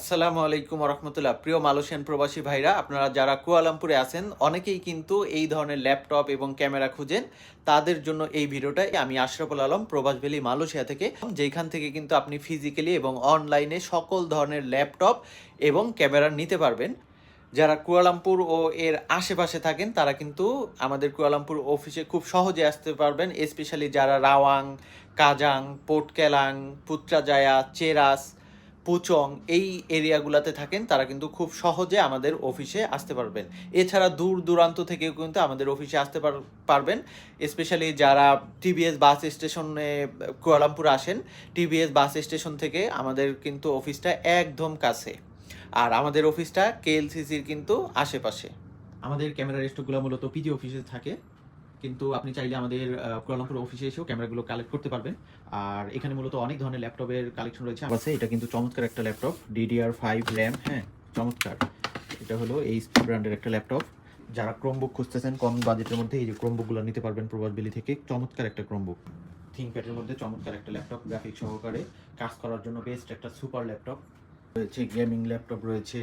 আসসালামু আলাইকুম রহমতুল্লাহ। প্রিয় মালয়েশিয়ান প্রবাসী ভাইরা, আপনারা যারা কুয়ালালামপুরে আছেন অনেকেই কিন্তু এই ধরনের ল্যাপটপ এবং ক্যামেরা খুঁজেন। তাদের জন্য এই ভিডিওটা। আমি আশরাফুল আলম, প্রবাস ভ্যালি মালয়েশিয়া থেকে, যেখান থেকে কিন্তু আপনি ফিজিক্যালি এবং অনলাইনে সকল ধরনের ল্যাপটপ এবং ক্যামেরা নিতে পারবেন। যারা কুয়ালালামপুর ও এর আশেপাশে থাকেন তারা কিন্তু আমাদের কুয়ালালামপুর অফিসে খুব সহজে আসতে পারবেন, স্পেশালি যারা Rawang, Kajang, Port Klang, Putrajaya, Cheras, Puchong এই এরিয়াগুলোতে থাকেন তারা কিন্তু খুব সহজে আমাদের অফিসে আসতে পারবেন। এছাড়া দূর দূরান্ত থেকেও কিন্তু আমাদের অফিসে আসতে পারবেন, স্পেশালি যারা টিবিএস বাস স্টেশনে কুয়ালালামপুর আসেন। টিবিএস বাস স্টেশন থেকে আমাদের কিন্তু অফিসটা একদম কাছে, আর আমাদের অফিসটা কেএলসিসির কিন্তু আশেপাশে। আমাদের ক্যামেরার স্টকগুলো মূলত পিজি অফিসে থাকে, কিন্তু আপনি চাইলে আমাদের কুয়ালালামপুর অফিসে এসেও ক্যামেরাগুলো কালেক্ট করতে পারবেন। আর এখানে মূলত অনেক ধরনের ল্যাপটপের কালেকশন রয়েছে। এটা কিন্তু চমৎকার একটা ল্যাপটপ, DDR5 র্যাম। হ্যাঁ, চমৎকার। এটা হলো এইচপি ব্র্যান্ডের একটা ল্যাপটপ। যারা ক্রোমবুক খুঁজতেছেন কম বাজেটের মধ্যে, এই যে ক্রোমবুকগুলো নিতে পারবেন প্রবাস ভ্যালি থেকে। চমৎকার একটা ক্রোমবুক, থিংকপ্যাডের মধ্যে চমৎকার একটা ল্যাপটপ, গ্রাফিক সহকারে কাজ করার জন্য বেস্ট একটা সুপার ল্যাপটপ রয়েছে। গেমিং ল্যাপটপ রয়েছে,